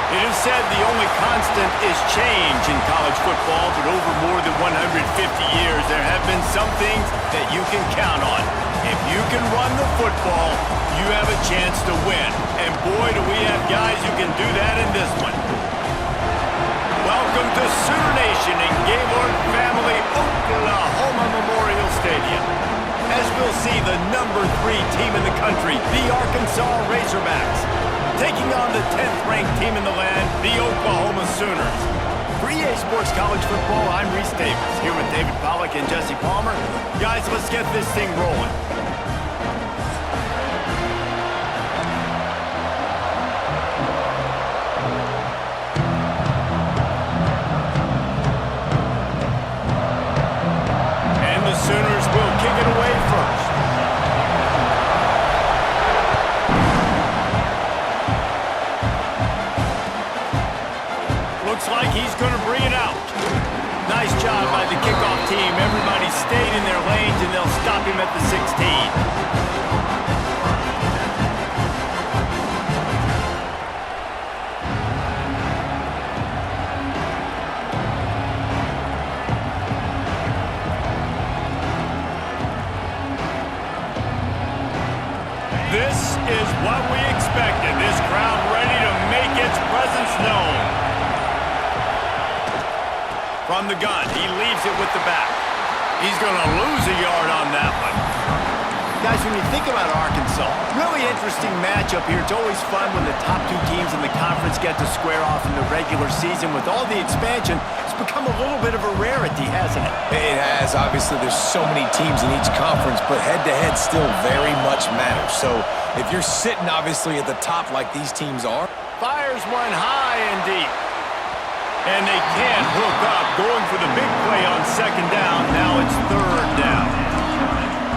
It is said the only constant is change in college football, but over more than 150 years, there have been some things that you can count on. If you can run the football, you have a chance to win. And boy, do we have guys who can do that in this one. Welcome to Sooner Nation in Gaylord Family Oklahoma Memorial Stadium. As we'll see the number 3 team in the country, the Arkansas Razorbacks, taking on the 10th-ranked team in the land, the Oklahoma Sooners. For EA Sports College Football, I'm Reese Davis, here with David Pollack and Jesse Palmer. Guys, let's get this thing rolling. And the Sooners will kick it away first. Looks like he's going to bring it out. Nice job by the kickoff team. Everybody stayed in their lanes, and they'll stop him at the 16. This is what we expected. This crowd ready to make its presence known. From the gun, he leaves it with the back. He's going to lose a yard on that one. Guys, when you think about Arkansas, really interesting matchup here. It's always fun when the top 2 teams in the conference get to square off in the regular season. With all the expansion, it's become a little bit of a rarity, hasn't it? It has. Obviously, there's so many teams in each conference, but head-to-head still very much matters. So if you're sitting, obviously, at the top like these teams are. Fires one high and deep. And they can't hook up, going for the big play on 2nd down. Now it's 3rd down.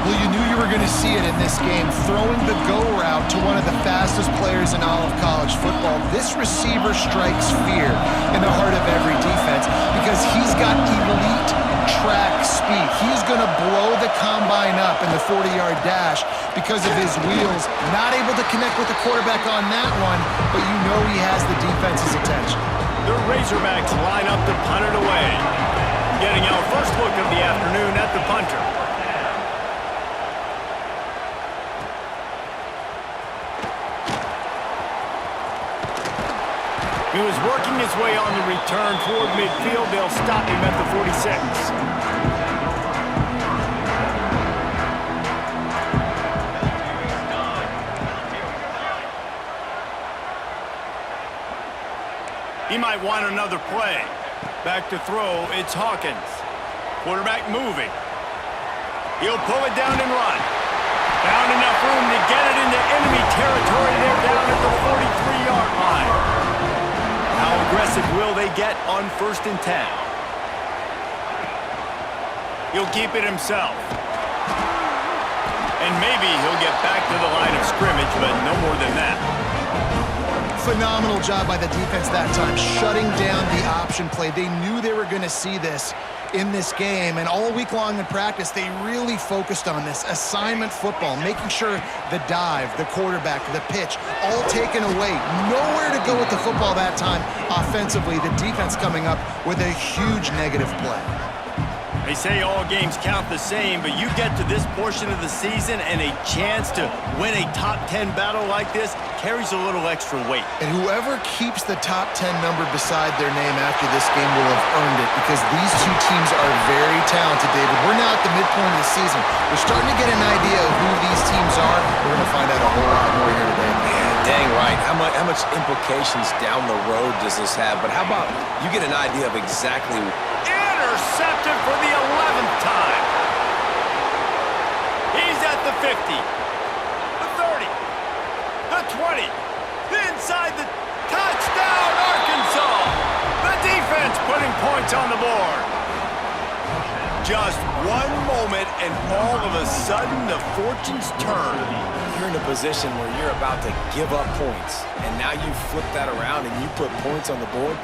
Well, you knew you were going to see it in this game, throwing the go route to one of the fastest players in all of college football. This receiver strikes fear in the heart of every defense because he's got elite track speed. He's going to blow the combine up in the 40-yard dash because of his wheels. Not able to connect with the quarterback on that one, but you know he has the defense's attention. The Razorbacks line up to punt it away. Getting our first look of the afternoon at the punter. He was working his way on the return toward midfield. They'll stop him at the 46. He might want another play. Back to throw, it's Hawkins. Quarterback moving. He'll pull it down and run. Found enough room to get it into enemy territory. They're down at the 43-yard line. How aggressive will they get on 1st and 10? He'll keep it himself. And maybe he'll get back to the line of scrimmage, but no more than that. Phenomenal job by the defense that time, shutting down the option play. They knew they were going to see this in this game, and all week long in practice, they really focused on this assignment football, making sure the dive, the quarterback, the pitch, all taken away. Nowhere to go with the football that time offensively. The defense coming up with a huge negative play. They say all games count the same, but you get to this portion of the season and a chance to win a top 10 battle like this carries a little extra weight. And whoever keeps the top 10 number beside their name after this game will have earned it, because these 2 teams are very talented, David. We're now at the midpoint of the season. We're starting to get an idea of who these teams are. We're going to find out a whole lot more here today. Yeah, dang right. How much implications down the road does this have? But how about you get an idea of exactly... Intercepted for the 11th time. He's at the 50, the 30, the 20, inside the touchdown, Arkansas. The defense putting points on the board. Just one moment, and all of a sudden, the fortunes turn. You're in a position where you're about to give up points, and now you flip that around and you put points on the board.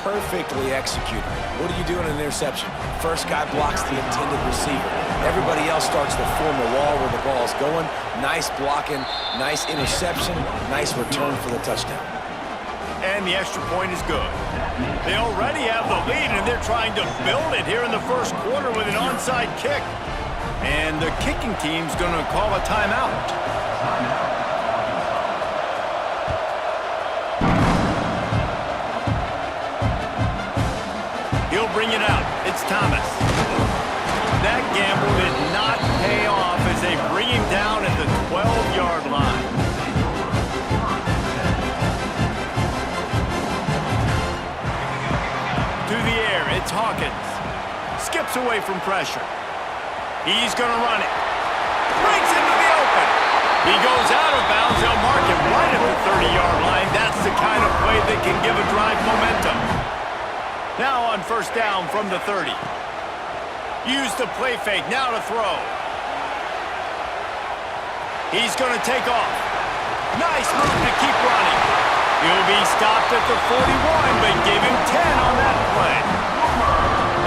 Perfectly executed. What do you do in an interception? First guy blocks the intended receiver. Everybody else starts to form a wall where the ball's going. Nice blocking, nice interception, nice return for the touchdown. and the extra point is good. They already have the lead, and they're trying to build it here in the first quarter with an onside kick. And the kicking team's going to call a timeout. He'll bring it out. It's Thomas. That gamble did not pay off as they bring him down at the 12-yard line. To the air, it's Hawkins. Skips away from pressure. He's going to run it. Breaks into the open. He goes out of bounds. They'll mark him right at the 30-yard line. That's the kind of play that can give a drive momentum. Now on first down from the 30. Use the play fake. Now to throw. He's going to take off. Nice move to keep running. He'll be stopped at the 41, but give him 10 on that play.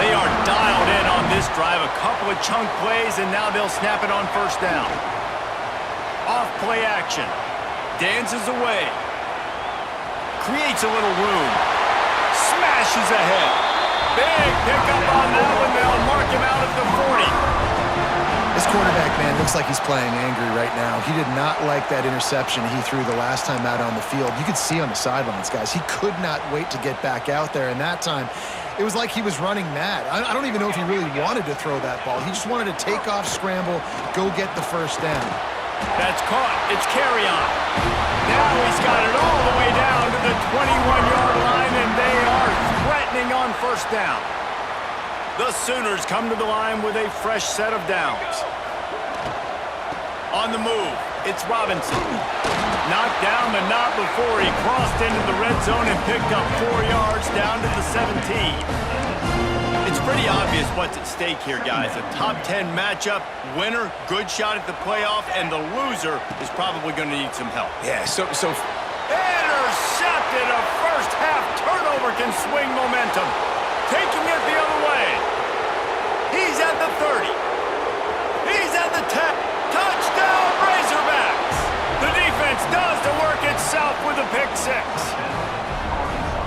They are dialed in on this drive. A couple of chunk plays, and now they'll snap it on first down. Off play action. Dances away. Creates a little room. Smashes ahead. Big pickup on that one. They'll mark him out at the 40. This quarterback, man, looks like he's playing angry right now. He did not like that interception he threw the last time out on the field. You could see on the sidelines, guys. He could not wait to get back out there, and that time it was like he was running mad. I don't even know if he really wanted to throw that ball. He just wanted to take off, scramble, go get the first down. That's caught. It's carry on. Now he's got it all the way down to the 21-yard line, and they are threatening on first down. The Sooners come to the line with a fresh set of downs. On the move, it's Robinson. Knocked down, but not before he crossed into the red zone and picked up 4 yards down to the 17. It's pretty obvious what's at stake here, guys. A top 10 matchup, winner, good shot at the playoff, and the loser is probably going to need some help. Yeah, so intercepted. A first half turnover can swing momentum. Taking it the other way. He's at the 30. He's at the 10. Touchdown, Razorbacks. The defense does the work itself with a pick six.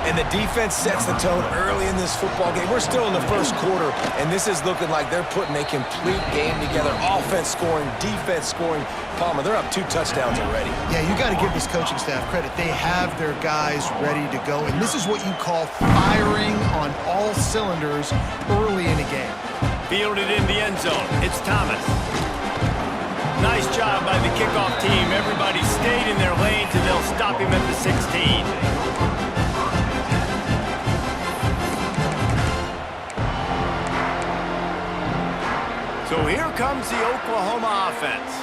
And the defense sets the tone early in this football game. We're still in the first quarter, and this is looking like they're putting a complete game together. Offense scoring, defense scoring. Palmer, they're up 2 touchdowns already. Yeah, you got to give this coaching staff credit. They have their guys ready to go, and this is what you call firing on all cylinders early in a game. Fielded in the end zone. It's Thomas. Nice job by the kickoff team. Everybody stayed in their lanes, and they'll stop him at the 16. So here comes the Oklahoma offense.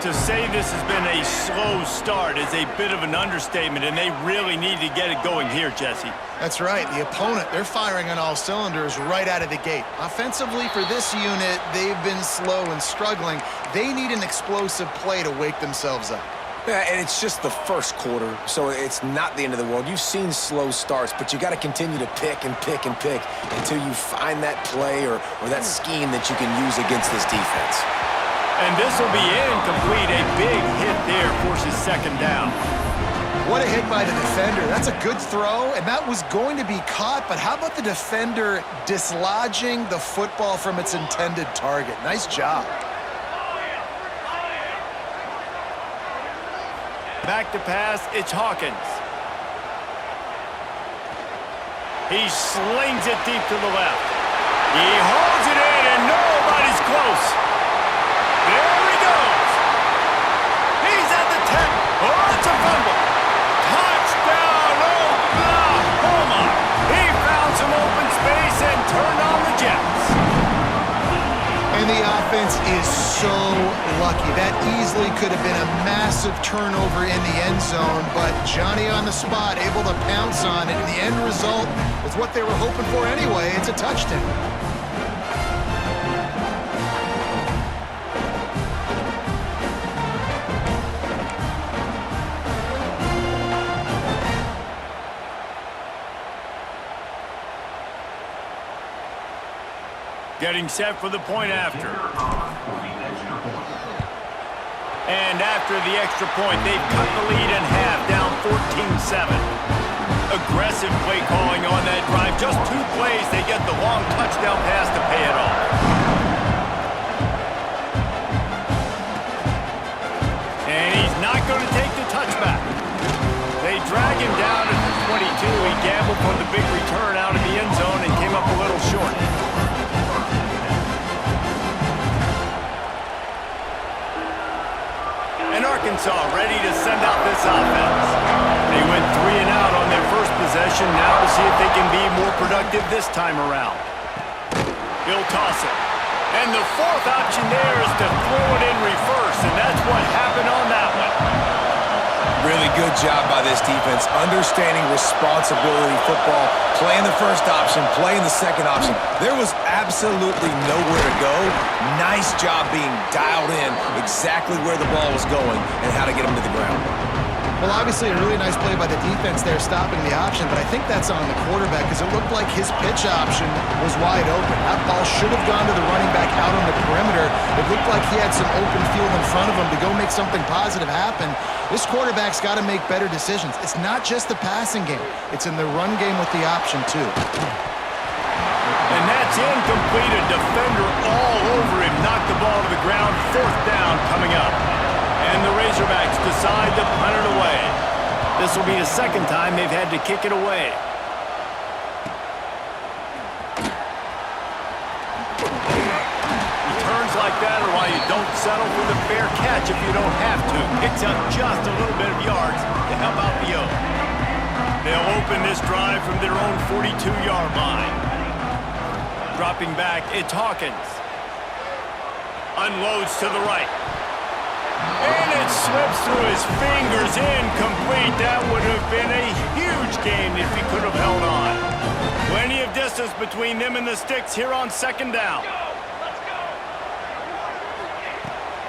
To say this has been a slow start is a bit of an understatement, and they really need to get it going here, Jesse. That's right. The opponent, they're firing on all cylinders right out of the gate. Offensively, for this unit, they've been slow and struggling. They need an explosive play to wake themselves up. Yeah, and it's just the first quarter, so it's not the end of the world. You've seen slow starts, but you got to continue to pick and pick and pick until you find that play or that scheme that you can use against this defense. And this will be incomplete. A big hit there forces second down. What a hit by the defender. That's a good throw, and that was going to be caught, but how about the defender dislodging the football from its intended target? Nice job. Back to pass, it's Hawkins. He slings it deep to the left. He holds it in, and nobody's close. There he goes. He's at the 10. Oh, it's a fumble. Touchdown, Oklahoma. He found some open space and turned on the Jets. And the offense is so lucky. That easily could have been a massive turnover in the end zone, but Johnny on the spot, able to pounce on it. And the end result is what they were hoping for anyway. It's a touchdown. Getting set for the point after. And after the extra point, they've cut the lead in half, down 14-7. A aggressive play calling on that drive. Just 2 plays, they get the long touchdown pass to pay it off. And he's not going to take the touchback. They drag him down at the 22. He gambled for the big return out of the end zone and came up a little short. And Arkansas ready to send out this offense. They went 3 and out on their first possession. Now to see if they can be more productive this time around. He'll toss it. And the 4th option there is to throw it in reverse, and that's what happened on that one. Really good job by this defense, understanding responsibility football, playing the first option, playing the second option. There was absolutely nowhere to go. Nice job being dialed in exactly where the ball was going and how to get him to the ground. Well, obviously a really nice play by the defense there stopping the option, but I think that's on the quarterback because it looked like his pitch option was wide open. That ball should have gone to the running back out on the perimeter. It looked like he had some open field in front of him to go make something positive happen. This quarterback's got to make better decisions. It's not just the passing game. It's in the run game with the option, too. And that's incomplete. A defender all over him. Knocked the ball to the ground. 4th down coming up. And the Razorbacks decide to punt it away. This will be the 2nd time they've had to kick it away. Returns like that are why you don't settle for the fair catch if you don't have to. Picks up just a little bit of yards to help out the O. They'll open this drive from their own 42-yard line. Dropping back, it's Hawkins. Unloads to the right. And it slips through his fingers, incomplete. That would have been a huge gain if he could have held on. Plenty of distance between them and the sticks here on 2nd down.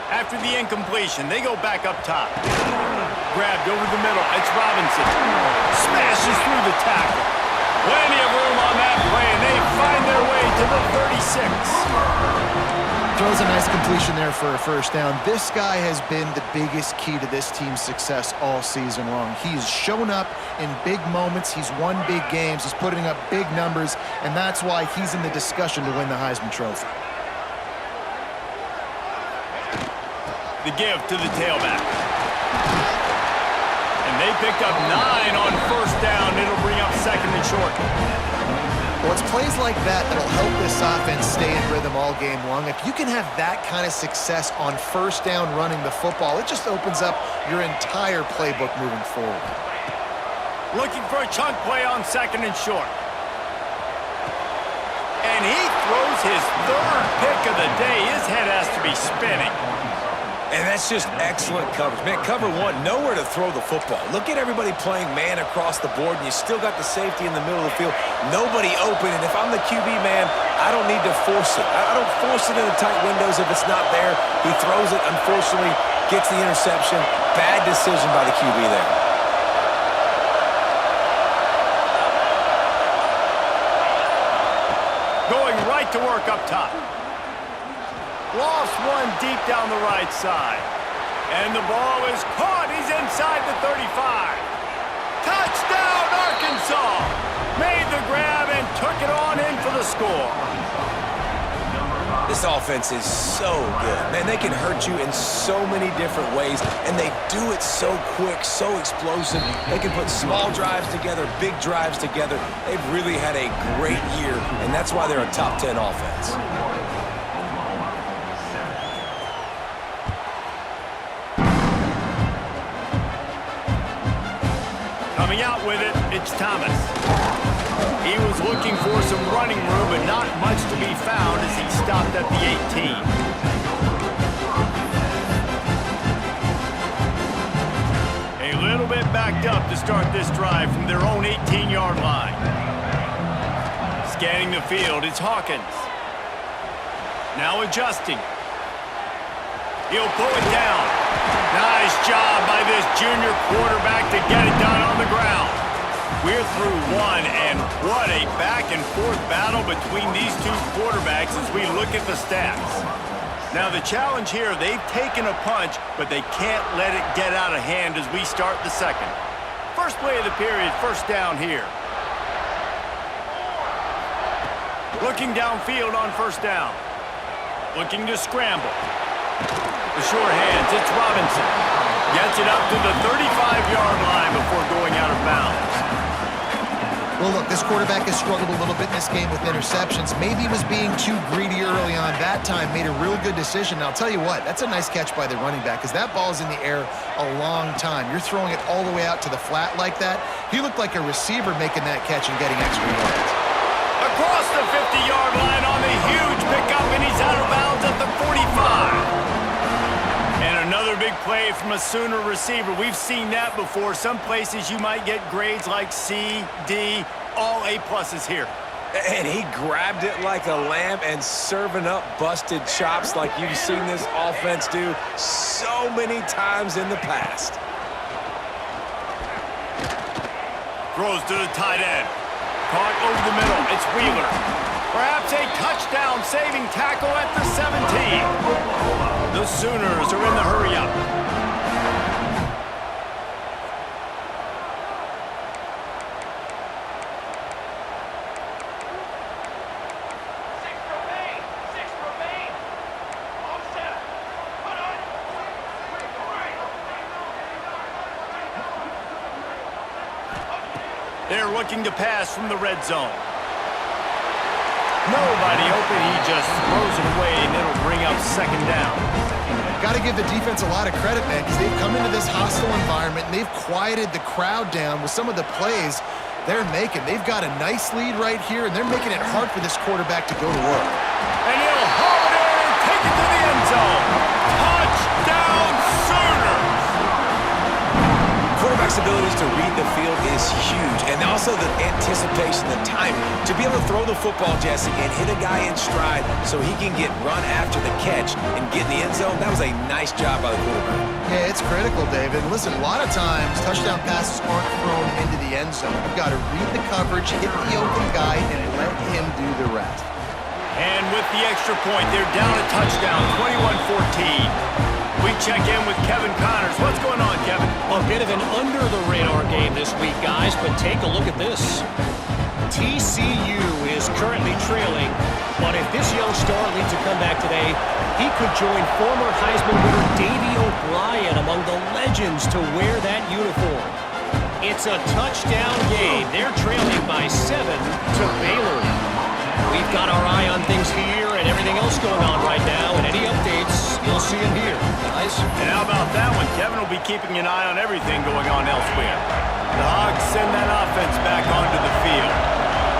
After the incompletion, they go back up top. Grabbed over the middle, it's Robinson. Smashes through the tackle. Plenty of room on that play, and they find their way to the 36. Throws a nice completion there for a 1st down. This guy has been the biggest key to this team's success all season long. He's shown up in big moments. He's won big games. He's putting up big numbers, and that's why he's in the discussion to win the Heisman Trophy. The give to the tailback. And they picked up 9 on 1st down. It'll bring up 2nd and short. Well, it's plays like that that'll help this offense stay in rhythm all game long. If you can have that kind of success on 1st down running the football, it just opens up your entire playbook moving forward. Looking for a chunk play on 2nd and short. And he throws his 3rd pick of the day. His head has to be spinning. And that's just excellent coverage. Man, cover 1, nowhere to throw the football. Look at everybody playing man across the board, and you still got the safety in the middle of the field. Nobody open, and if I'm the QB, man, I don't need to force it. I don't force it in the tight windows if it's not there. He throws it, unfortunately, gets the interception. Bad decision by the QB there. Going right to work up top. Lost one deep down the right side. And the ball is caught. He's inside the 35. Touchdown, Arkansas! Made the grab and took it on in for the score. This offense is so good. Man, they can hurt you in so many different ways, and they do it so quick, so explosive. They can put small drives together, big drives together. They've really had a great year, and that's why they're a top 10 offense. Coming out with it, it's Thomas. He was looking for some running room, but not much to be found as he stopped at the 18. A little bit backed up to start this drive from their own 18-yard line. Scanning the field, it's Hawkins. Now adjusting. He'll pull it down. Nice job by this junior quarterback to get it done on the ground. We're through one, and what a back-and-forth battle between these 2 quarterbacks as we look at the stats. Now, the challenge here, they've taken a punch, but they can't let it get out of hand as we start the 2nd. First play of the period, 1st down here. Looking downfield on first down. Looking to scramble. The sure hands, it's Robinson. Gets it up to the 35-yard line before going out of bounds. Well, look, this quarterback has struggled a little bit in this game with interceptions. Maybe he was being too greedy early on. That time made a real good decision. And I'll tell you what, that's a nice catch by the running back because that ball's in the air a long time. You're throwing it all the way out to the flat like that. He looked like a receiver making that catch and getting extra yards. Across the 50-yard line on the huge pickup, and he's out of bounds at the 45. And another big play from a Sooner receiver. We've seen that before. Some places you might get grades like C, D, all A-pluses here. And he grabbed it like a lamb and serving up busted chops like you've seen this offense do so many times in the past. Throws to the tight end. Caught over the middle. It's Wheeler. Perhaps a touchdown-saving tackle at the 17. The Sooners are in the hurry-up. They're looking to pass from the red zone. Nobody open. He just throws it away, and it'll bring up second down. Got to give the defense a lot of credit, man, because they've come into this hostile environment, and they've quieted the crowd down with some of the plays they're making. They've got a nice lead right here, and they're making it hard for this quarterback to go to work. And he'll haul it in and take it to the end zone. Touchdown, Sooners! Quarterback's abilities to read the field is huge, and also the anticipation, the timing. To be able to throw the football, Jesse, and hit a guy in stride so he can get run after the catch and get in the end zone, that was a nice job by the quarterback. Yeah, it's critical, David. Listen, a lot of times, touchdown passes aren't thrown into the end zone. You've got to read the coverage, hit the open guy, and let him do the rest. And with the extra point, they're down a touchdown, 21-14. We check in with Kevin Connors. What's going on, Kevin? A bit of an under-the-radar game this week, guys, but take a look at this. TCU is currently trailing, but if this young star leads a comeback today, he could join former Heisman winner Davey O'Brien among the legends to wear that uniform. It's a touchdown game. They're trailing by 7 to Baylor. We've got our eye on things here and everything else going on right now, and any updates, you'll see them here, guys. And how about that one? Kevin will be keeping an eye on everything going on elsewhere. The Hogs send that offense back onto the field.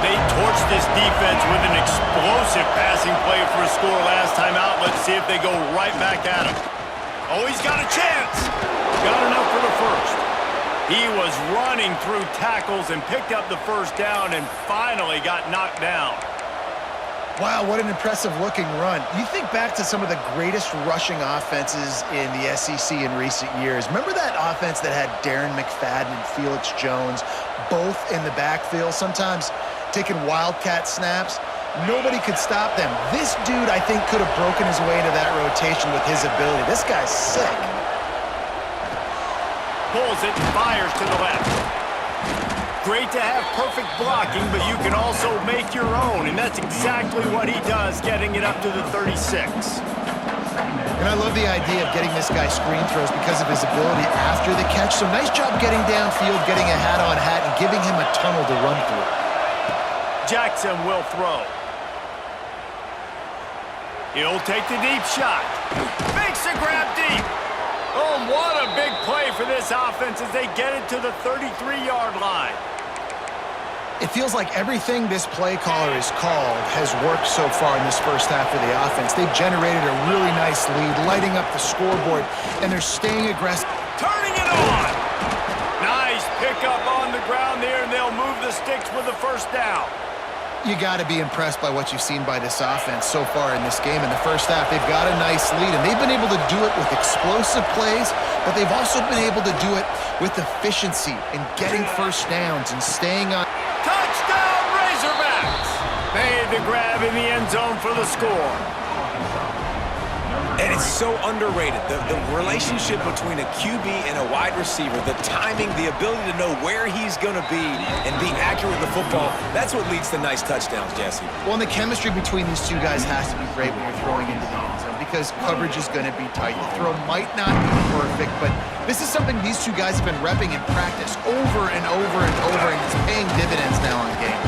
They torched this defense with an explosive passing play for a score last time out. Let's see if they go right back at him. Oh, he's got a chance. Got enough for the first. He was running through tackles and picked up the first down and finally got knocked down. Wow, what an impressive-looking run. You think back to some of the greatest rushing offenses in the SEC in recent years. Remember that offense that had Darren McFadden and Felix Jones both in the backfield, sometimes taking wildcat snaps? Nobody could stop them. This dude, I think, could have broken his way into that rotation with his ability. This guy's sick. Pulls it and fires to the left. Great to have perfect blocking, but you can also make your own, and that's exactly what he does, getting it up to the 36. And I love the idea of getting this guy screen throws because of his ability after the catch. So nice job getting downfield, getting a hat-on-hat, and giving him a tunnel to run through. Jackson will throw. He'll take the deep shot. Makes the grab deep. Oh, what a big play for this offense as they get it to the 33-yard line. It feels like everything this play caller has called has worked so far in this first half of the offense. They've generated a really nice lead, lighting up the scoreboard, and they're staying aggressive. Turning it on. Nice pickup on the ground there, and they'll move the sticks with the first down. You got to be impressed by what you've seen by this offense so far in this game. In the first half, they've got a nice lead, and they've been able to do it with explosive plays, but they've also been able to do it with efficiency and getting first downs and staying on. Touchdown, Razorbacks! Made the grab in the end zone for the score. And it's so underrated. The relationship between a QB and a wide receiver, the timing, the ability to know where he's going to be and be accurate with the football, that's what leads to nice touchdowns, Jesse. Well, and the chemistry between these two guys has to be great when you're throwing into the end zone because coverage is going to be tight. The throw might not be perfect, but this is something these two guys have been repping in practice over and over and over, and it's paying dividends now on game.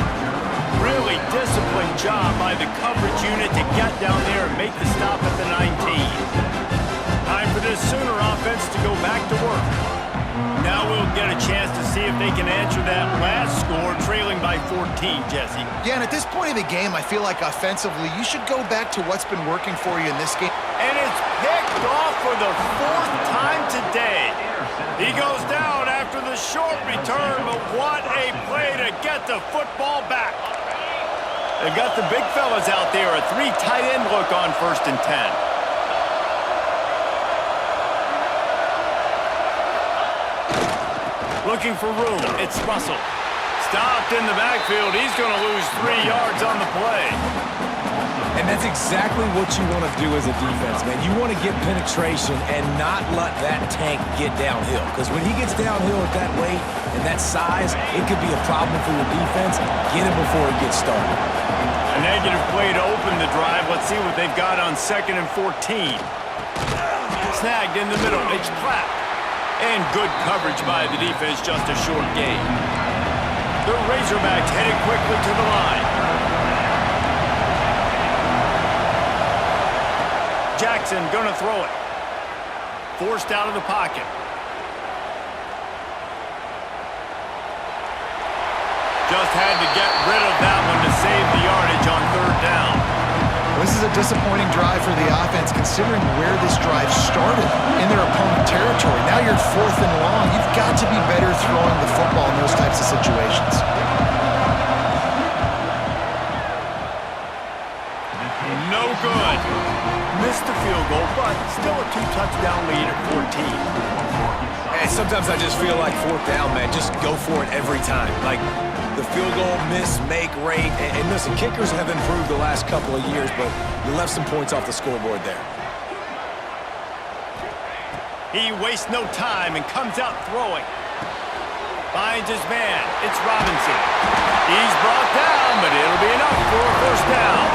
Really disciplined job by the coverage unit to get down there and make the stop at the 19. Time for this Sooner offense to go back to work. Now we'll get a chance to see if they can answer that last score, trailing by 14, Jesse. Yeah, and at this point of the game, I feel like offensively, you should go back to what's been working for you in this game. And it's picked off for the 4th time today. He goes down after the short return, but what a play to get the football back. They've got the big fellas out there, a 3 tight end look on 1st and 10. Looking for room, it's Russell. Stopped in the backfield, he's going to lose 3 yards on the play. And that's exactly what you want to do as a defense, man. You want to get penetration and not let that tank get downhill. Because when he gets downhill at that weight and that size, it could be a problem for your defense. Get him before he gets started. A negative play to open the drive. Let's see what they've got on 2nd and 14. Snagged in the middle. It's Platt. And good coverage by the defense, just a short gain. The Razorbacks headed quickly to the line. Jackson gonna throw it. Forced out of the pocket. Just had to get rid of that one to save the yardage on 3rd down. This is a disappointing drive for the offense considering where this drive started in their opponent territory. Now you're 4th and long. You've got to be better throwing the football in those types of situations. No good. Missed the field goal, but still a 2-touchdown lead at 14. And sometimes I just feel like 4th down, man. Just go for it every time. Like the field goal miss, make rate. And listen, kickers have improved the last couple of years, but you left some points off the scoreboard there. He wastes no time and comes out throwing. Finds his man. It's Robinson. He's brought down, but it'll be enough for a 1st down.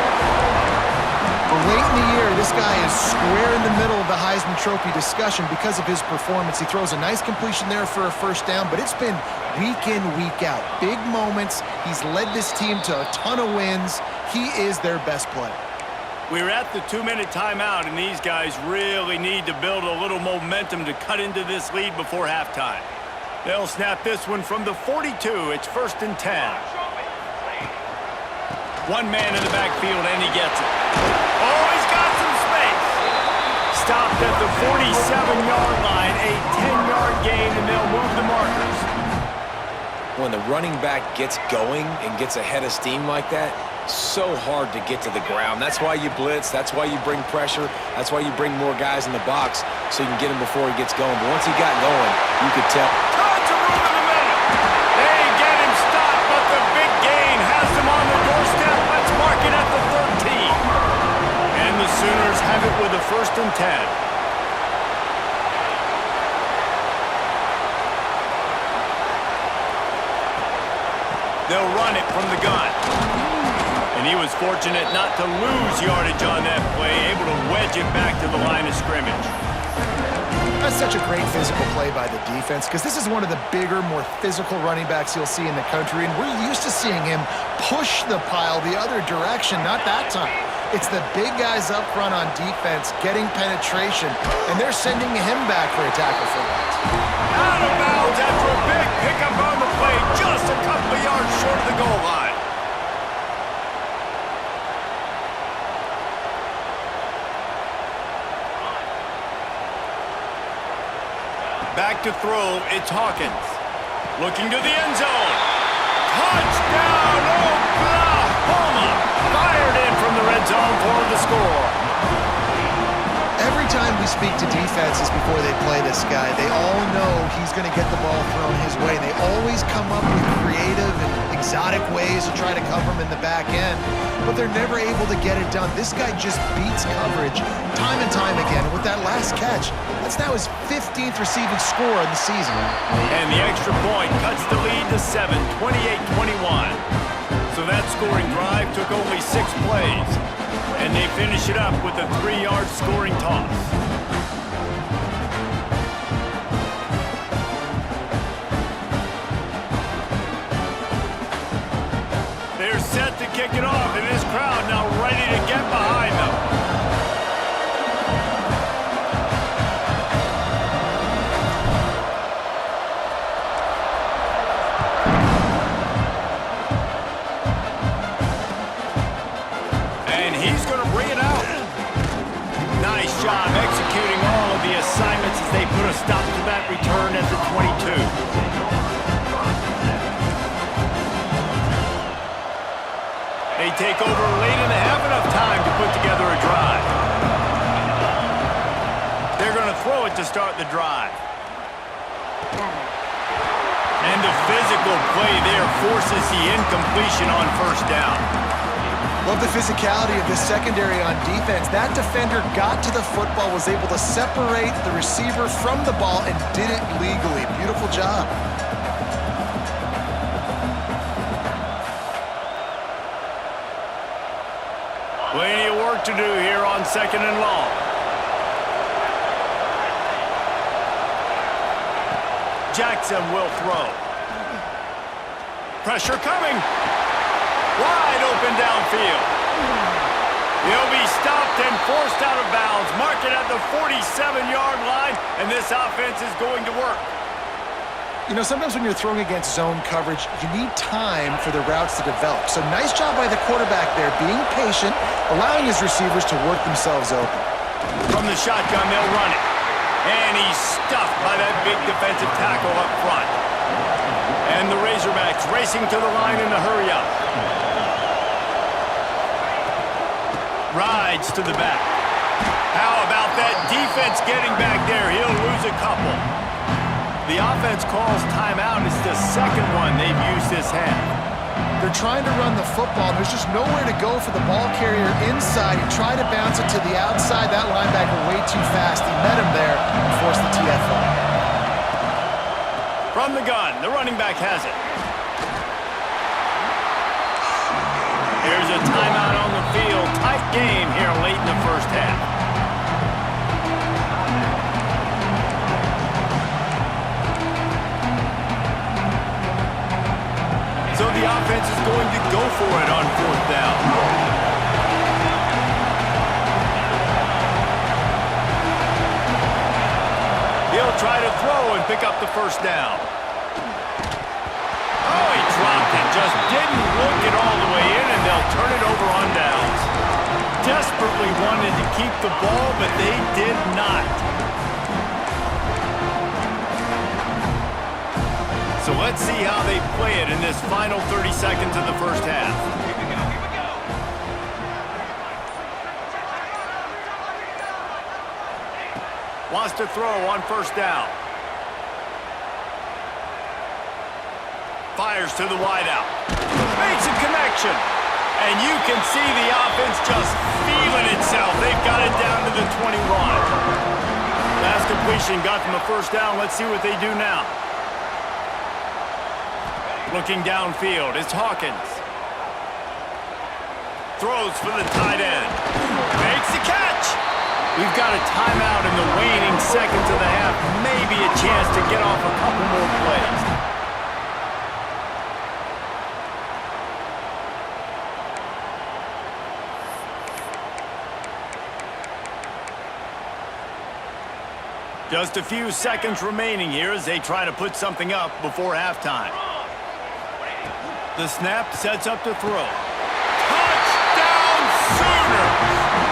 Late in the year, this guy is square in the middle of the Heisman Trophy discussion because of his performance. He throws a nice completion there for a 1st down, but it's been week in, week out. Big moments. He's led this team to a ton of wins. He is their best player. We're at the 2-minute timeout, and these guys really need to build a little momentum to cut into this lead before halftime. They'll snap this one from the 42. It's 1st and 10. One man in the backfield, and he gets it. Oh, he's got some space. Stopped at the 47-yard line, a 10-yard gain, and they'll move the markers. When the running back gets going and gets ahead of steam like that, so hard to get to the ground. That's why you blitz. That's why you bring pressure. That's why you bring more guys in the box so you can get him before he gets going. But once he got going, you could tell. Tons of room in the middle. They get him stopped, but the big gain has them on the doorstep. Let's mark it at the 13. And the Sooners have it with a 1st and 10. They'll run it from the gun. And he was fortunate not to lose yardage on that play, able to wedge it back to the line of scrimmage. That's such a great physical play by the defense because this is one of the bigger, more physical running backs you'll see in the country, and we're used to seeing him push the pile the other direction, not that time. It's the big guys up front on defense getting penetration, and they're sending him back for a tackle for that. Out of bounds after a big pickup on the play, just a couple of yards short of the goal line. Back to throw, it's Hawkins. Looking to the end zone. Touchdown, Oklahoma! Fired in from the red zone for the score. Every time we speak to defenses before they play this guy. They all know he's going to get the ball thrown his way. They always come up with creative and exotic ways to try to cover him in the back end, but they're never able to get it done. This guy just beats coverage time and time again. And with that last catch, that's now his 15th receiving score in the season. And the extra point cuts the lead to 7, 28-21. So that scoring drive took only 6 plays. And they finish it up with a 3-yard scoring toss. They're set to kick it off, and this crowd now ready to get behind them. Job executing all of the assignments as they put a stop to that return at the 22. They take over late and they have enough time to put together a drive. They're going to throw it to start the drive. And the physical play there forces the incompletion on first down. Love the physicality of the secondary on defense. That defender got to the football, was able to separate the receiver from the ball, and did it legally. Beautiful job. Plenty of work to do here on 2nd and long. Jackson will throw. Pressure coming. Wide open downfield. He'll be stopped and forced out of bounds. Mark it at the 47-yard line, and this offense is going to work. You know, sometimes when you're throwing against zone coverage, you need time for the routes to develop. So nice job by the quarterback there, being patient, allowing his receivers to work themselves open. From the shotgun, they'll run it. And he's stuffed by that big defensive tackle up front. And the Razorbacks racing to the line in a hurry up. Rides to the back. How about that defense getting back there? He'll lose a couple. The offense calls timeout. It's the second one they've used this half. They're trying to run the football. There's just nowhere to go for the ball carrier inside. He tried to bounce it to the outside. That linebacker way too fast. He met him there and forced the TFL. From the gun, the running back has it. Here's a timeout on the field. Tight game here late in the first half. So the offense is going to go for it on 4th down. He'll try to throw and pick up the first down. Oh, he dropped it. Just didn't look it all the way in, and they'll turn it over on downs. Desperately wanted to keep the ball, but they did not. So let's see how they play it in this final 30 seconds of the first half. Here we go, here we go. Wants to throw on first down. Fires to the wideout. Makes a connection. And you can see the offense just feeling itself. They've got it down to the 21. Last completion got them a first down. Let's see what they do now. Looking downfield, it's Hawkins. Throws for the tight end. Makes the catch. We've got a timeout in the waning seconds of the half. Maybe a chance to get off a couple more plays. Just a few seconds remaining here as they try to put something up before halftime. The snap sets up to throw. Touchdown Sooners!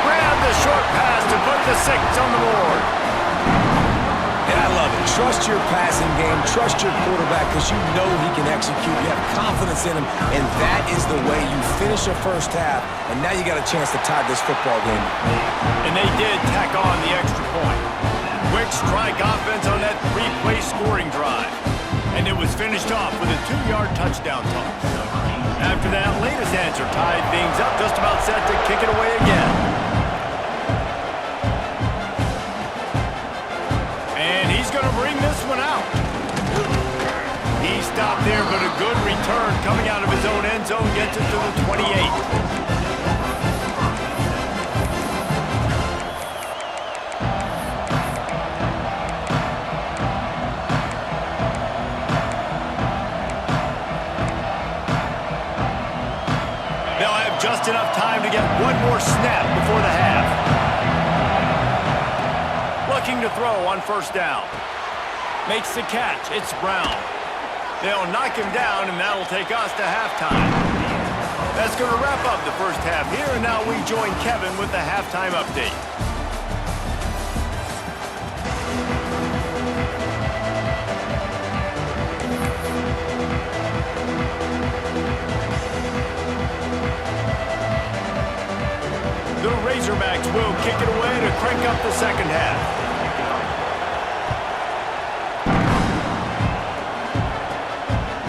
Grab the short pass to put the 6 on the board. And I love it. Trust your passing game. Trust your quarterback because you know he can execute. You have confidence in him, and that is the way you finish a first half, and now you got a chance to tie this football game. And they did tack on the extra point. Quick strike offense on that three-play scoring drive. And it was finished off with a 2-yard touchdown toss. After that latest answer tied things up, just about set to kick it away again. And he's going to bring this one out. He stopped there, but a good return coming out of his own end zone gets it to the 28. Just enough time to get one more snap before the half. Looking to throw on first down. Makes the catch. It's Brown. They'll knock him down, and that'll take us to halftime. That's going to wrap up the first half here, and now we join Kevin with the halftime update. The Razorbacks will kick it away to crank up the second half.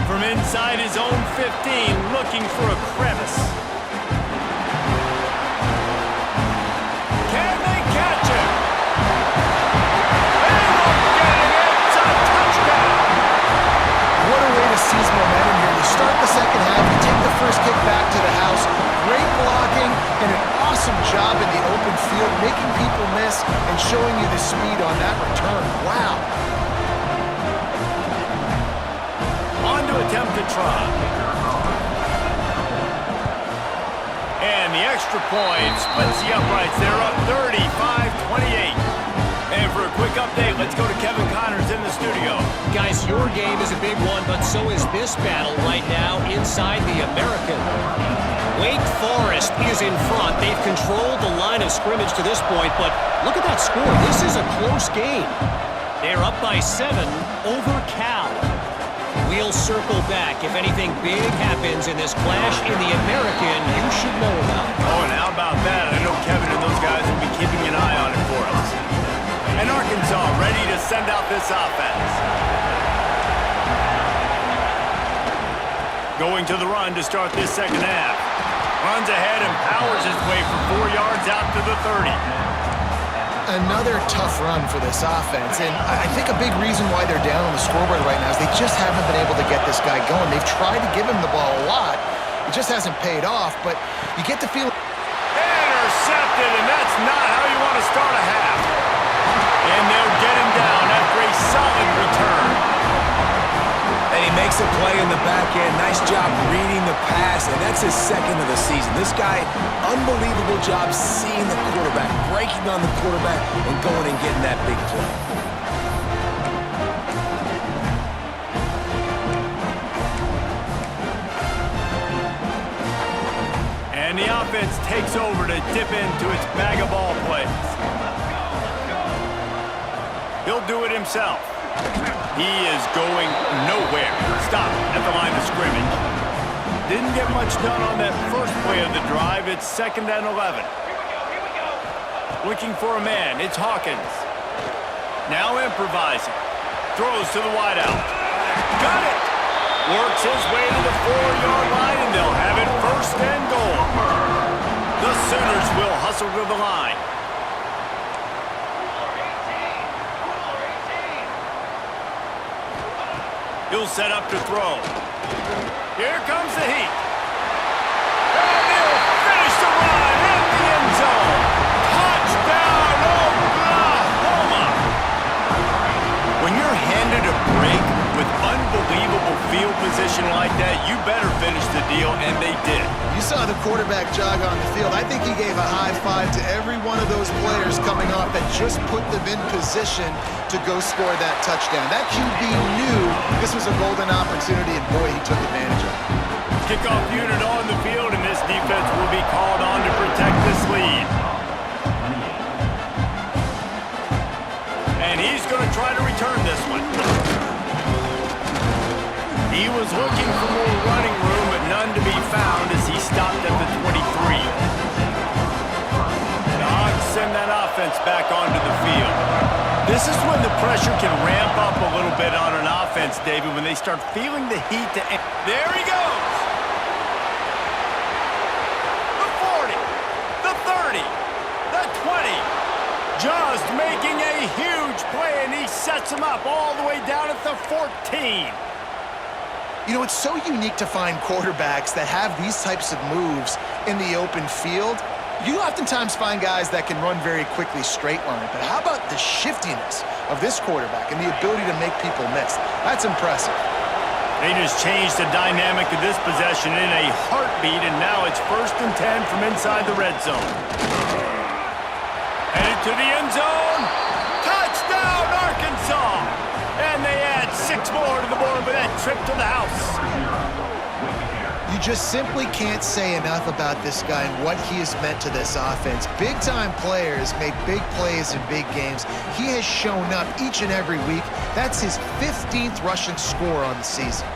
From inside his own 15, looking for a crevice. Can they catch him? They won't get it. It's a touchdown. What a way to seize momentum here. You start the second half, you take the first kick back to the house. Great blocking and an awesome job in the open field, making people miss and showing you the speed on that return. Wow. On to attempt to try. And the extra point splits the uprights. They're up 35-28. And for a quick update, let's go to Kevin Connors in the studio. Guys, your game is a big one, but so is this battle right now inside the American. Wake Forest is in front. They've controlled the line of scrimmage to this point, but look at that score. This is a close game. They're up by 7 over Cal. We'll circle back. If anything big happens in this clash in the American, you should know about it. Oh, and how about that? I know Kevin and those guys will be keeping an eye on it for us. And Arkansas ready to send out this offense. Going to the run to start this second half. Runs ahead and powers his way for 4 yards out to the 30. Another tough run for this offense, and I think a big reason why they're down on the scoreboard right now is they just haven't been able to get this guy going. They've tried to give him the ball a lot. It just hasn't paid off, but you get the feeling... Intercepted, and that's not how you want to start a half. And they'll get him down after a solid return. And he makes a play in the back end. Nice job reading the pass, and that's his second of the season. This guy, unbelievable job seeing the quarterback, breaking on the quarterback, and going and getting that big play. And the offense takes over to dip into its bag of ball plays. He'll do it himself. He is going nowhere. Stop at the line of scrimmage. Didn't get much done on that first play of the drive. It's 2nd and 11. Looking for a man. It's Hawkins. Now improvising. Throws to the wideout. Got it! Works his way to the 4-yard line, and they'll have it 1st and goal. The Sooners will hustle to the line. He'll set up to throw. Here comes the heat. And he'll finish the run in the end zone. Touchdown, Oklahoma! When you're handed a break with unbelievable field position like that, you better finish the deal, and they did. You saw the quarterback jog on the field. I think he gave a high five to every one of those players coming off that just put them in position to go score that touchdown. That QB knew this was a golden opportunity, and boy, he took advantage of it. Kickoff unit on the field, and this defense will be called on to protect this lead. And he's going to try to return this one. He was looking for more running room, but none to be found as he stopped at the 23. The Hawks send that offense back onto the field. This This is when the pressure can ramp up a little bit on an offense, David, when they start feeling the heat to end. There he goes! The 40, the 30, the 20. Just making a huge play, and he sets him up all the way down at the 14. You know, it's so unique to find quarterbacks that have these types of moves in the open field. You oftentimes find guys that can run very quickly straight line, but how about the shiftiness of this quarterback and the ability to make people miss? That's impressive. They just changed the dynamic of this possession in a heartbeat, and now it's 1st and 10 from inside the red zone. Headed to the end zone. Touchdown, Arkansas! And they add 6 more to the board with that trip to the house. You just simply can't say enough about this guy and what he has meant to this offense. Big-time players make big plays in big games. He has shown up each and every week. That's his 15th rushing score on the season.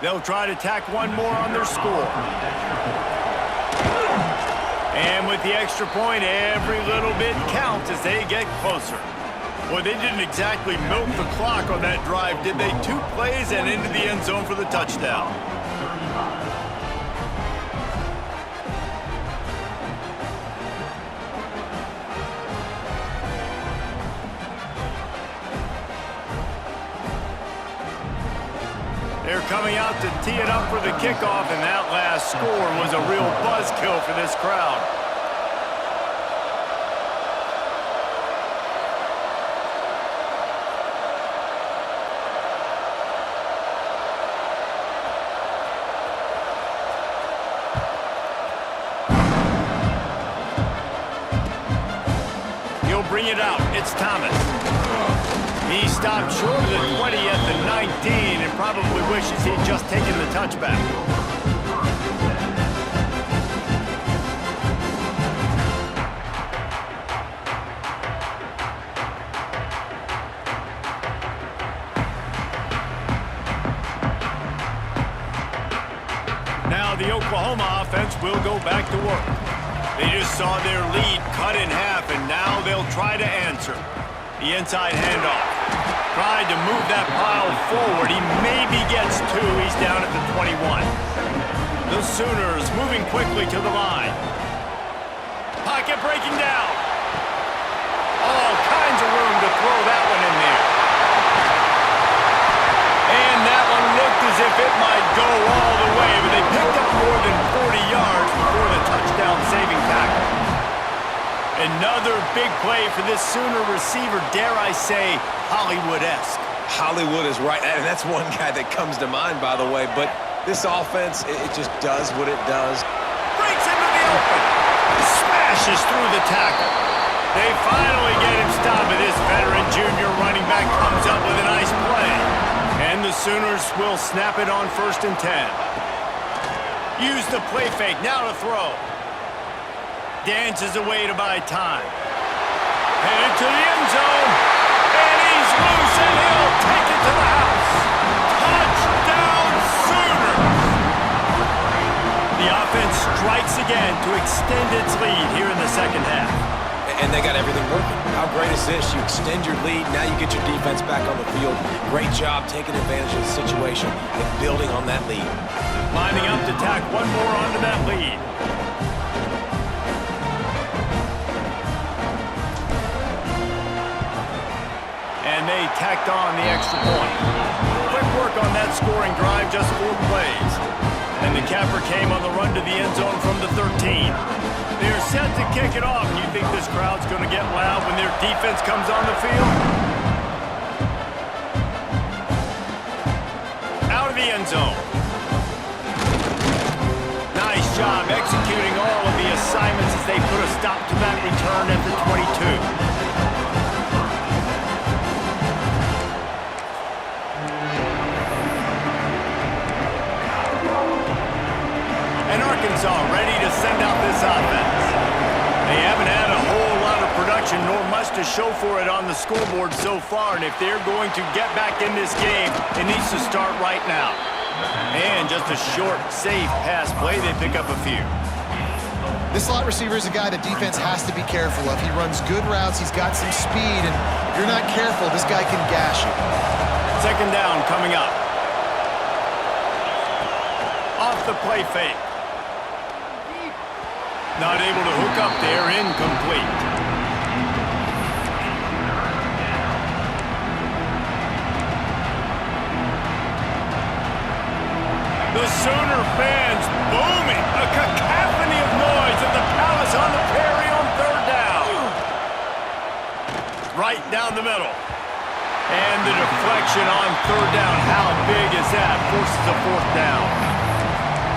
They'll try to tack one more on their score. And with the extra point, every little bit counts as they get closer. Well, they didn't exactly milk the clock on that drive, did they? 2 plays and into the end zone for the touchdown. They're coming out to tee it up for the kickoff, and that last score was a real buzzkill for this crowd. He'll bring it out. It's Thomas. He stopped short of the 20 at the 19 and probably wishes he'd just taken the touchback. Now the Oklahoma offense will go back to work. They just saw their lead cut in half, and now they'll try to answer. The inside handoff. Tried to move that pile forward. He maybe gets 2. He's down at the 21. The Sooners moving quickly to the line. Pocket breaking down. All kinds of room to throw that one in there. And that one looked as if it might go all the way, but they picked up more than 40 yards before the touchdown-saving tackle. Another big play for this Sooner receiver, dare I say, Hollywood-esque. Hollywood is right, and that's one guy that comes to mind, by the way. But this offense, it just does what it does. Breaks into the open. Smashes through the tackle. They finally get him stopped, but this veteran junior running back comes up with a nice play. And the Sooners will snap it on 1st and 10. Use the play fake, now to throw. Dances away to buy time. Headed to the end zone. And he's loose, and he'll take it to the house. Touchdown, Sooners! The offense strikes again to extend its lead here in the second half. And they got everything working. How great is this? You extend your lead, now you get your defense back on the field. Great job taking advantage of the situation and building on that lead. Lining up to tack one more onto that lead. And they tacked on the extra point. Quick work on that scoring drive, just 4 plays. And the capper came on the run to the end zone from the 13. They're set to kick it off. You think this crowd's going to get loud when their defense comes on the field? Out of the end zone. Nice job executing all of the assignments as they put a stop to that return at the 22. Arkansas ready to send out this offense. They haven't had a whole lot of production nor much to show for it on the scoreboard so far, and if they're going to get back in this game, it needs to start right now. And just a short, safe pass play, they pick up a few. This slot receiver is a guy the defense has to be careful of. He runs good routes, he's got some speed, and if you're not careful, this guy can gash you. Second down coming up. Off the play fake. Not able to hook up there, incomplete. The Sooner fans booming, a cacophony of noise at the Palace on the Prairie on third down. Right down the middle. And the deflection on third down, how big is that? Forces a fourth down.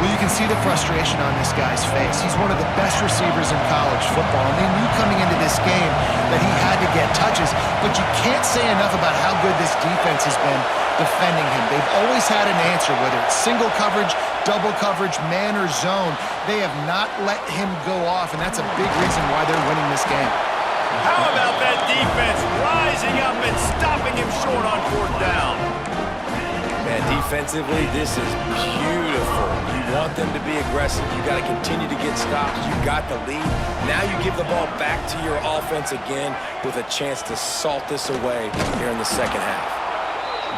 Well, you can see the frustration on this guy's face. He's one of the best receivers in college football, and they knew coming into this game that he had to get touches, but you can't say enough about how good this defense has been defending him. They've always had an answer, whether it's single coverage, double coverage, man or zone. They have not let him go off, and that's a big reason why they're winning this game. How about that defense rising up and stopping him short on fourth down? Man, defensively, this is beautiful. You want them to be aggressive. You got to continue to get stops. You got the lead. Now you give the ball back to your offense again with a chance to salt this away here in the second half.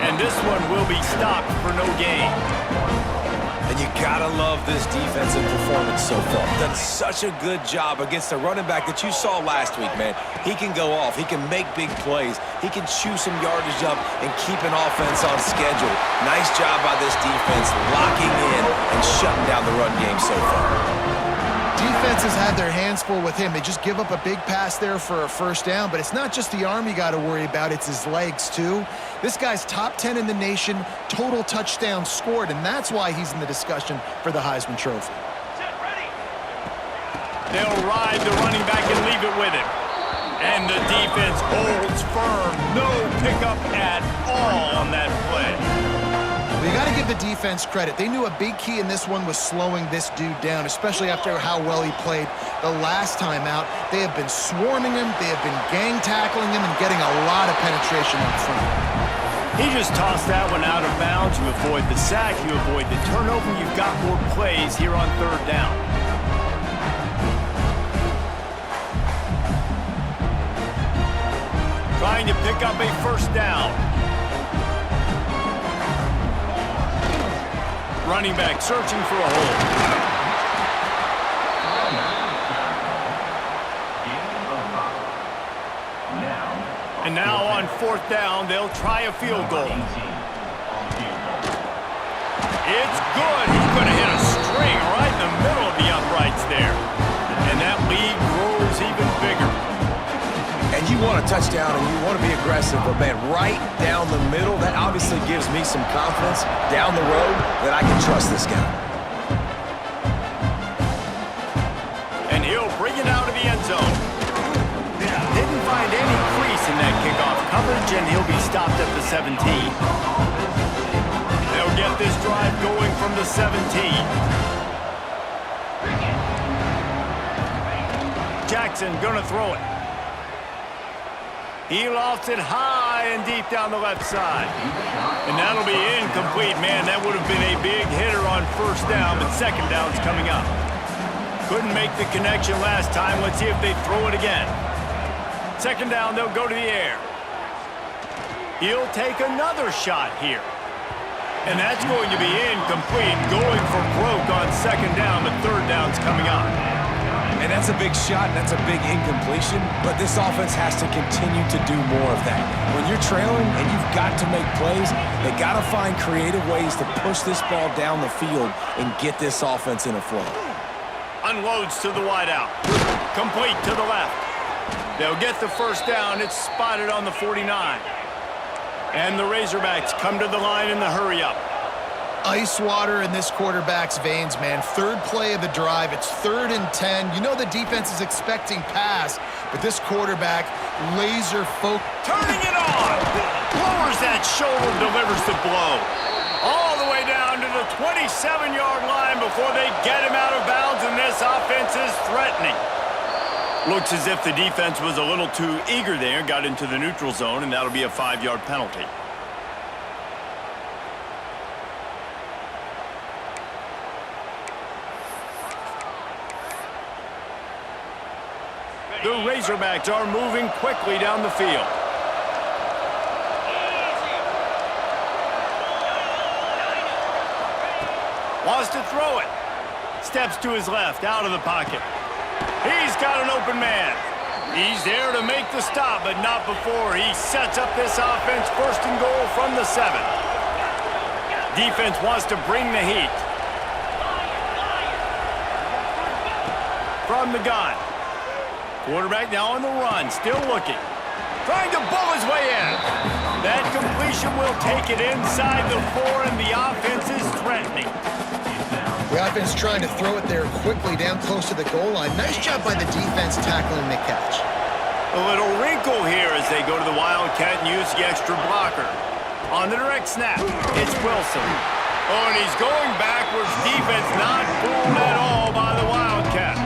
And this one will be stopped for no gain. And you gotta love this defensive performance so far. Done such a good job against the running back that you saw last week, man. He can go off. He can make big plays. He can chew some yardage up and keep an offense on schedule. Nice job by this defense locking in and shutting down the run game so far. Defense has had their hands full with him. They just give up a big pass there for a first down, but it's not just the arm you got to worry about, it's his legs too. This guy's top 10 in the nation, total touchdowns scored, and that's why he's in the discussion for the Heisman Trophy. They'll ride the running back and leave it with him. And the defense holds firm. No pickup at all on that play. You got to give the defense credit. They knew a big key in this one was slowing this dude down, especially after how well he played the last time out. They have been swarming him, they have been gang tackling him, and getting a lot of penetration up front. He just tossed that one out of bounds. You avoid the sack, you avoid the turnover. You've got more plays here on third down. Trying to pick up a first down. Running back searching for a hole. And now on fourth down, they'll try a field goal. It's good. He's going to hit a string right in the middle of the uprights there. And that lead grows even bigger. And you want a touchdown and you want to be aggressive, but man, right down the middle, that obviously gives me some confidence down the road that I can trust this guy. And he'll bring it out of the end zone. Didn't find any crease in that kickoff coverage, and he'll be stopped at the 17. They'll get this drive going from the 17. Jackson gonna throw it. He lofts it high and deep down the left side. And that'll be incomplete. Man, that would have been a big hitter on first down, but second down's coming up. Couldn't make the connection last time. Let's see if they throw it again. Second down, they'll go to the air. He'll take another shot here. And that's going to be incomplete. Going for broke on second down, but third down's coming up. And that's a big shot, and that's a big incompletion, but this offense has to continue to do more of that. When you're trailing and you've got to make plays, they got to find creative ways to push this ball down the field and get this offense in a flow. Unloads to the wideout. Complete to the left. They'll get the first down. It's spotted on the 49. And the Razorbacks come to the line in the hurry-up. Ice water in this quarterback's veins, man. Third play of the drive. It's 3rd and 10. You know the defense is expecting pass, but this quarterback laser focused. Turning it on. Lowers that shoulder, delivers the blow. All the way down to the the 27-yard line before they get him out of bounds, and this offense is threatening. Looks as if the defense was a little too eager there, got into the neutral zone, and that'll be a 5-yard penalty. The Razorbacks are moving quickly down the field. Wants to throw it. Steps to his left, out of the pocket. He's got an open man. He's there to make the stop, but not before he sets up this offense first and goal from the 7. Defense wants to bring the heat. From the gun. Quarterback now on the run, still looking. Trying to bull his way in. That completion will take it inside the 4, and the offense is threatening. The offense trying to throw it there quickly down close to the goal line. Nice job by the defense tackling the catch. A little wrinkle here as they go to the Wildcat and use the extra blocker. On the direct snap, it's Wilson. Oh, and he's going backwards. Defense not fooled at all by the Wildcat.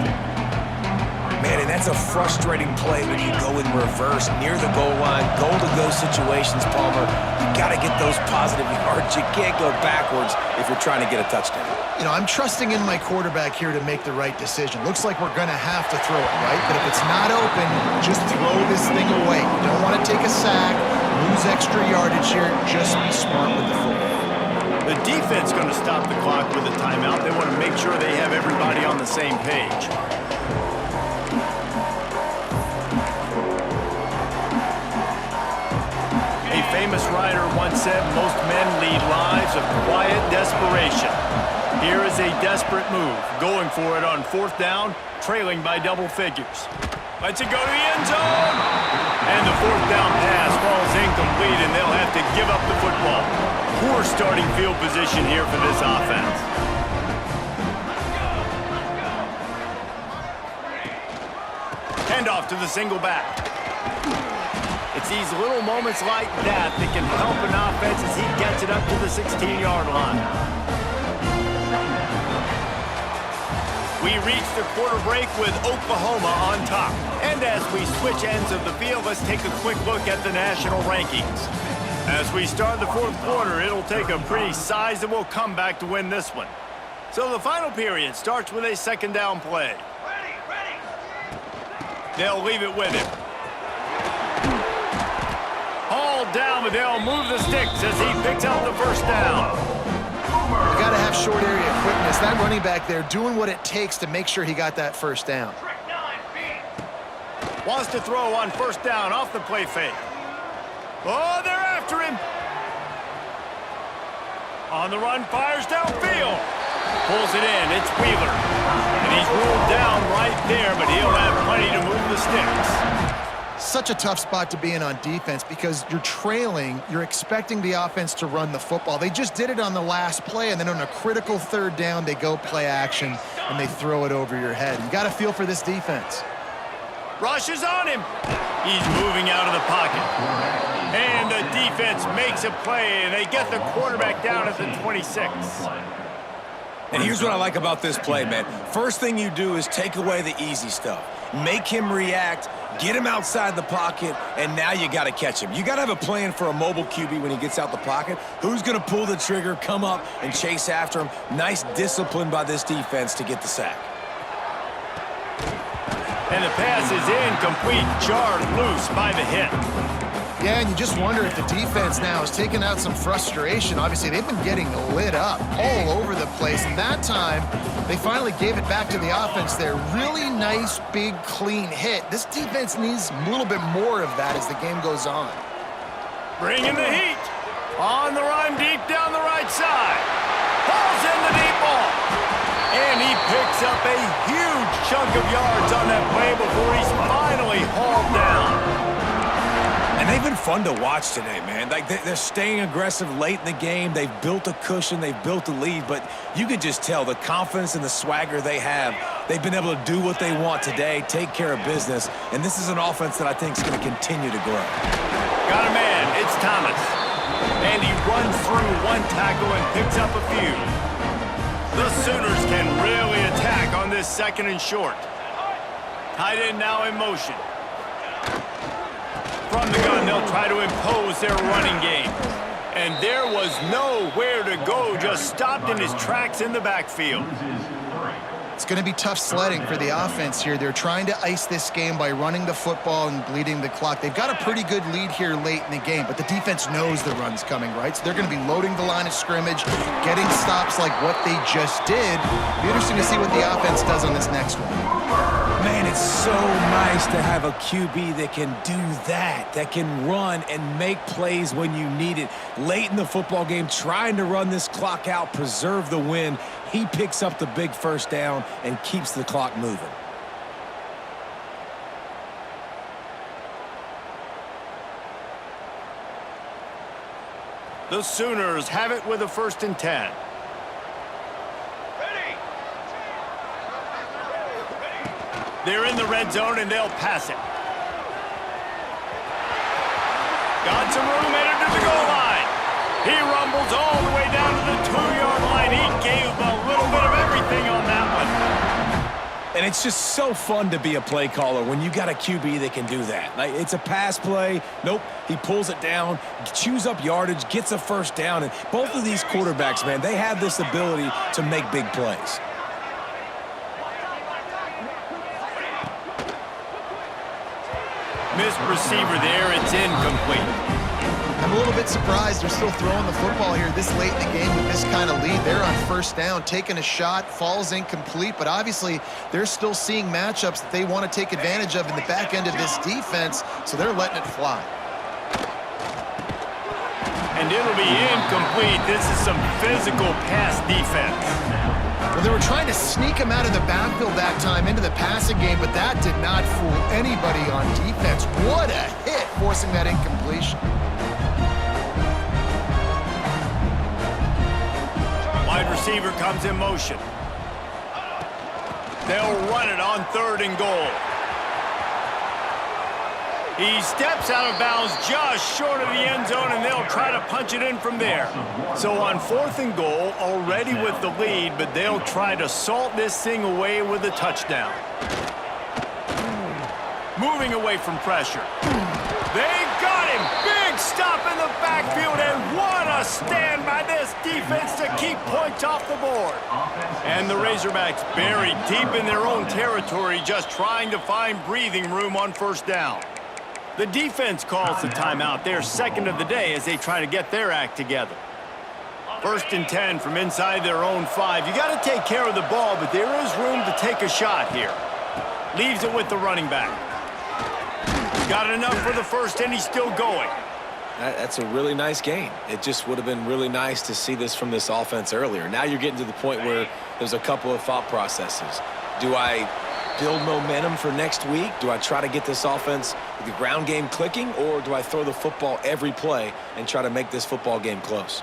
Man, and that's a frustrating play when you go in reverse near the goal line. Goal-to-go situations, Palmer. You got to get those positive yards. You can't go backwards if you're trying to get a touchdown. You know, I'm trusting in my quarterback here to make the right decision. Looks like we're going to have to throw it, right? But if it's not open, just throw this thing away. You don't want to take a sack, lose extra yardage here. Just be smart with the football. The defense going to stop the clock with a timeout. They want to make sure they have everybody on the same page. A famous writer once said, most men lead lives of quiet desperation. Here is a desperate move, going for it on 4th down, trailing by double figures. Lets it go to the end zone. And the 4th down pass falls incomplete, and they'll have to give up the football. Poor starting field position here for this offense. Handoff to the single back. It's these little moments like that that can help an offense as he gets it up to the 16-yard line. We reach the quarter break with Oklahoma on top. And as we switch ends of the field, let's take a quick look at the national rankings. As we start the 4th quarter, it'll take a pretty sizable comeback to win this one. So the final period starts with a 2nd down play. They'll leave it with him. Hauled down, but they'll move the sticks as he picks up the 1st down. You got to have short area quickness. That running back there doing what it takes to make sure he got that 1st down. Wants to throw on 1st down off the play fake. Oh, they're after him. On the run, fires downfield. Pulls it in, it's Wheeler. And he's ruled down right there, but he'll have plenty to move the sticks. Such a tough spot to be in on defense because you're trailing, you're expecting the offense to run the football. They just did it on the last play, and then on a critical 3rd down, they go play action, and they throw it over your head. You got to feel for this defense. Rush is on him. He's moving out of the pocket. And the defense makes a play, and they get the quarterback down at the 26. And here's what I like about this play, man. First thing you do is take away the easy stuff. Make him react, get him outside the pocket, and now you got to catch him. You got to have a plan for a mobile QB when he gets out the pocket. Who's going to pull the trigger, come up, and chase after him? Nice discipline by this defense to get the sack. And the pass is incomplete, jarred loose by the hit. Yeah, and you just wonder if the defense now is taking out some frustration. Obviously, they've been getting lit up all over the place, and that time, they finally gave it back to the offense there. Really nice, big, clean hit. This defense needs a little bit more of that as the game goes on. Bringing the heat. On the run, deep down the right side. Falls in the deep ball. And he picks up a huge chunk of yards on that play before he's finally hauled down. And they've been fun to watch today, man. Like they're staying aggressive late in the game. They've built a cushion. They've built a lead. But you can just tell the confidence and the swagger they have. They've been able to do what they want today, take care of business. And this is an offense that I think is going to continue to grow. Got a man. It's Thomas. And he runs through one tackle and picks up a few. The Sooners can really attack on this 2nd and short. Tight end now in motion. From the gun, they'll try to impose their running game. And there was nowhere to go, just stopped in his tracks in the backfield. It's going to be tough sledding for the offense here. They're trying to ice this game by running the football and bleeding the clock. They've got a pretty good lead here late in the game, but the defense knows the run's coming, right? So they're going to be loading the line of scrimmage, getting stops like what they just did. Be interesting to see what the offense does on this next one. Man, it's so nice to have a QB that can do that can run and make plays when you need it. Late in the football game, trying to run this clock out, preserve the win. He picks up the big first down and keeps the clock moving. The Sooners have it with a 1st and 10. They're in the red zone, and they'll pass it. Got some room headed to the goal line. He rumbles all the way down to the 2-yard line. He gave a little bit of everything on that one. And it's just so fun to be a play caller when you got a QB that can do that. Like, it's a pass play. Nope, he pulls it down, chews up yardage, gets a first down. And both of these quarterbacks, man, they have this ability to make big plays. Missed receiver there. It's incomplete. I'm a little bit surprised they're still throwing the football here this late in the game with this kind of lead. They're on 1st down, taking a shot, falls incomplete, but obviously they're still seeing matchups that they want to take advantage of in the back end of this defense, so they're letting it fly. And it'll be incomplete. This is some physical pass defense. Well, they were trying to sneak him out of the backfield that time into the passing game, but that did not fool anybody on defense. What a hit, forcing that incompletion. Wide receiver comes in motion. They'll run it on 3rd and goal. He steps out of bounds just short of the end zone, and they'll try to punch it in from there. So on 4th and goal, already with the lead, but they'll try to salt this thing away with a touchdown. Moving away from pressure. They got him! Big stop in the backfield, and what a stand by this defense to keep points off the board. And the Razorbacks buried deep in their own territory, just trying to find breathing room on 1st down. The defense calls the timeout, their 2nd of the day, as they try to get their act together. 1st and 10 from inside their own 5. You got to take care of the ball, but there is room to take a shot here. Leaves it with the running back. Got enough for the 1st, and he's still going. That's a really nice game. It just would have been really nice to see this from this offense earlier. Now you're getting to the point where there's a couple of thought processes. Do I build momentum for next week? Do I try to get this offense, the ground game clicking, or do I throw the football every play and try to make this football game close?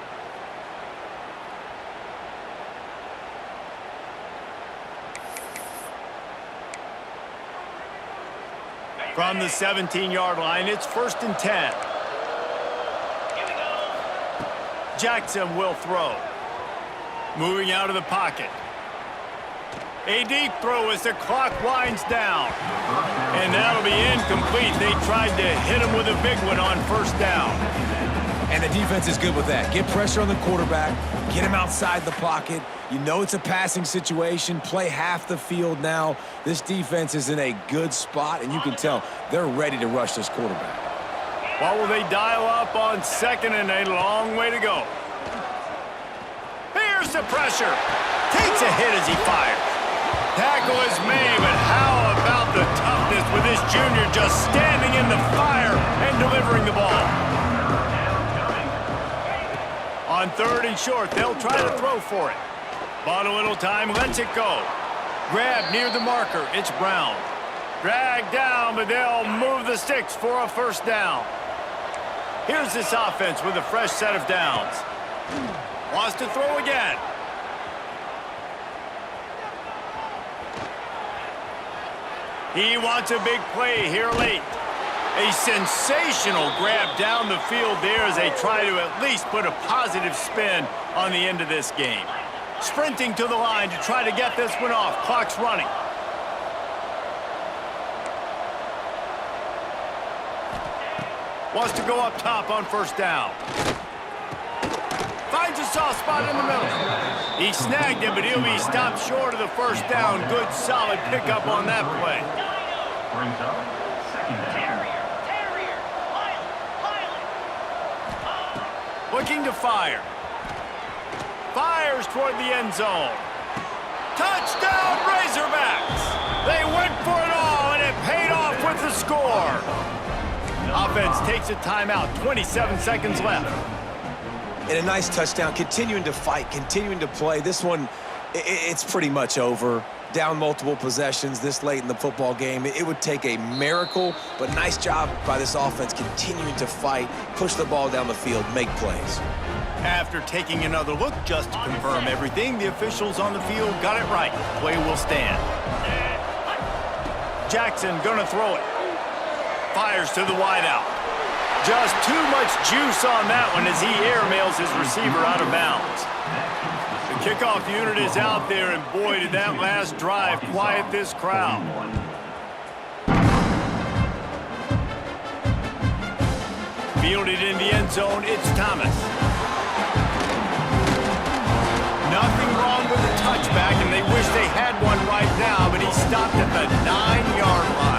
From the 17-yard line, it's 1st and 10. Jackson will throw. Moving out of the pocket. A deep throw as the clock winds down. And that'll be incomplete. They tried to hit him with a big one on 1st down. And the defense is good with that. Get pressure on the quarterback, get him outside the pocket. You know it's a passing situation. Play half the field now. This defense is in a good spot, and you can tell they're ready to rush this quarterback. What will they dial up on 2nd and a long way to go? Here's the pressure. Takes a hit as he fires. Tackle is made, but how about the toughness with this junior just standing in the fire and delivering the ball? On 3rd and short, they'll try to throw for it. Bought a little time, lets it go. Grab near the marker, it's Brown. Dragged down, but they'll move the sticks for a 1st down. Here's this offense with a fresh set of downs. Wants to throw again. He wants a big play here late. A sensational grab down the field there as they try to at least put a positive spin on the end of this game. Sprinting to the line to try to get this one off. Clock's running. Wants to go up top on first down. Finds a soft spot in the middle. He snagged him, but he'll be stopped short of the first down. Good, solid pickup on that play. Brings up second down. Looking to fire. Fires toward the end zone. Touchdown, Razorbacks! They went for it all, and it paid off with the score. Offense takes a timeout, 27 seconds left. And a nice touchdown, continuing to fight, continuing to play. This one, it's pretty much over. Down multiple possessions this late in the football game. It would take a miracle, but nice job by this offense continuing to fight, push the ball down the field, make plays. After taking another look just to confirm everything, the officials on the field got it right. Play will stand. Jackson gonna throw it. Fires to the wideout. Just too much juice on that one as he airmails his receiver out of bounds. The kickoff unit is out there, and boy, did that last drive quiet this crowd. Fielded in the end zone, it's Thomas. Nothing wrong with the touchback, and they wish they had one right now, but he stopped at the 9-yard line.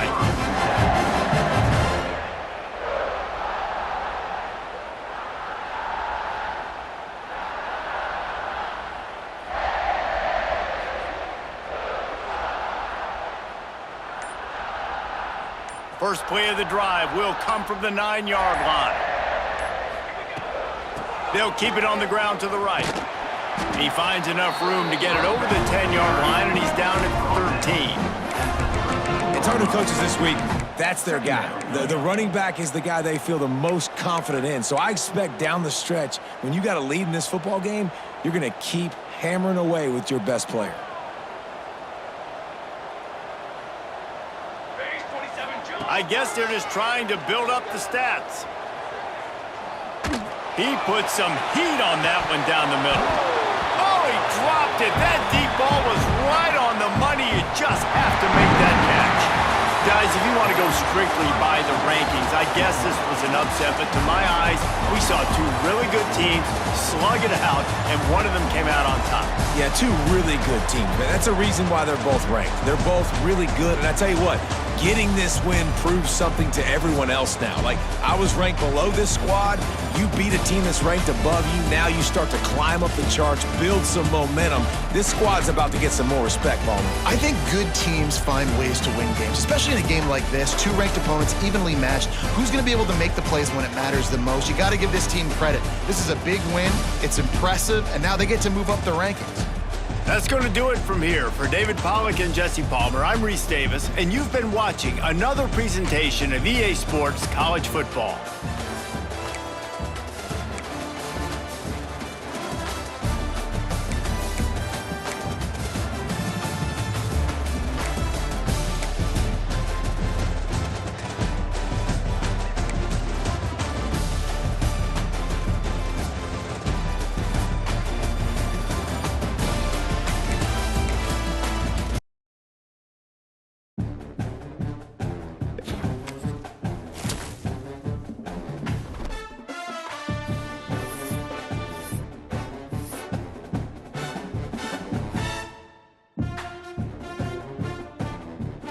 First play of the drive will come from the 9-yard line. They'll keep it on the ground to the right. He finds enough room to get it over the 10-yard line, and he's down at 13. And talking to coaches this week, that's their guy. The running back is the guy they feel the most confident in. So I expect down the stretch, when you got a lead in this football game, you're going to keep hammering away with your best player. I guess they're just trying to build up the stats. He put some heat on that one down the middle. Oh, he dropped it. That deep ball was right on the money. You just have to make that catch. Guys, if you want to go strictly by the rankings, I guess this was an upset, but to my eyes, we saw two really good teams slug it out, and one of them came out on top. Yeah, two really good teams. That's a reason why they're both ranked. They're both really good, and I tell you what, getting this win proves something to everyone else now. Like, I was ranked below this squad. You beat a team that's ranked above you. Now you start to climb up the charts, build some momentum. This squad's about to get some more respect, Ballman. I think good teams find ways to win games, especially in a game like this. Two ranked opponents, evenly matched. Who's going to be able to make the plays when it matters the most? You got to give this team credit. This is a big win. It's impressive, and now they get to move up the rankings. That's going to do it from here. For David Pollack and Jesse Palmer, I'm Reese Davis, and you've been watching another presentation of EA Sports College Football.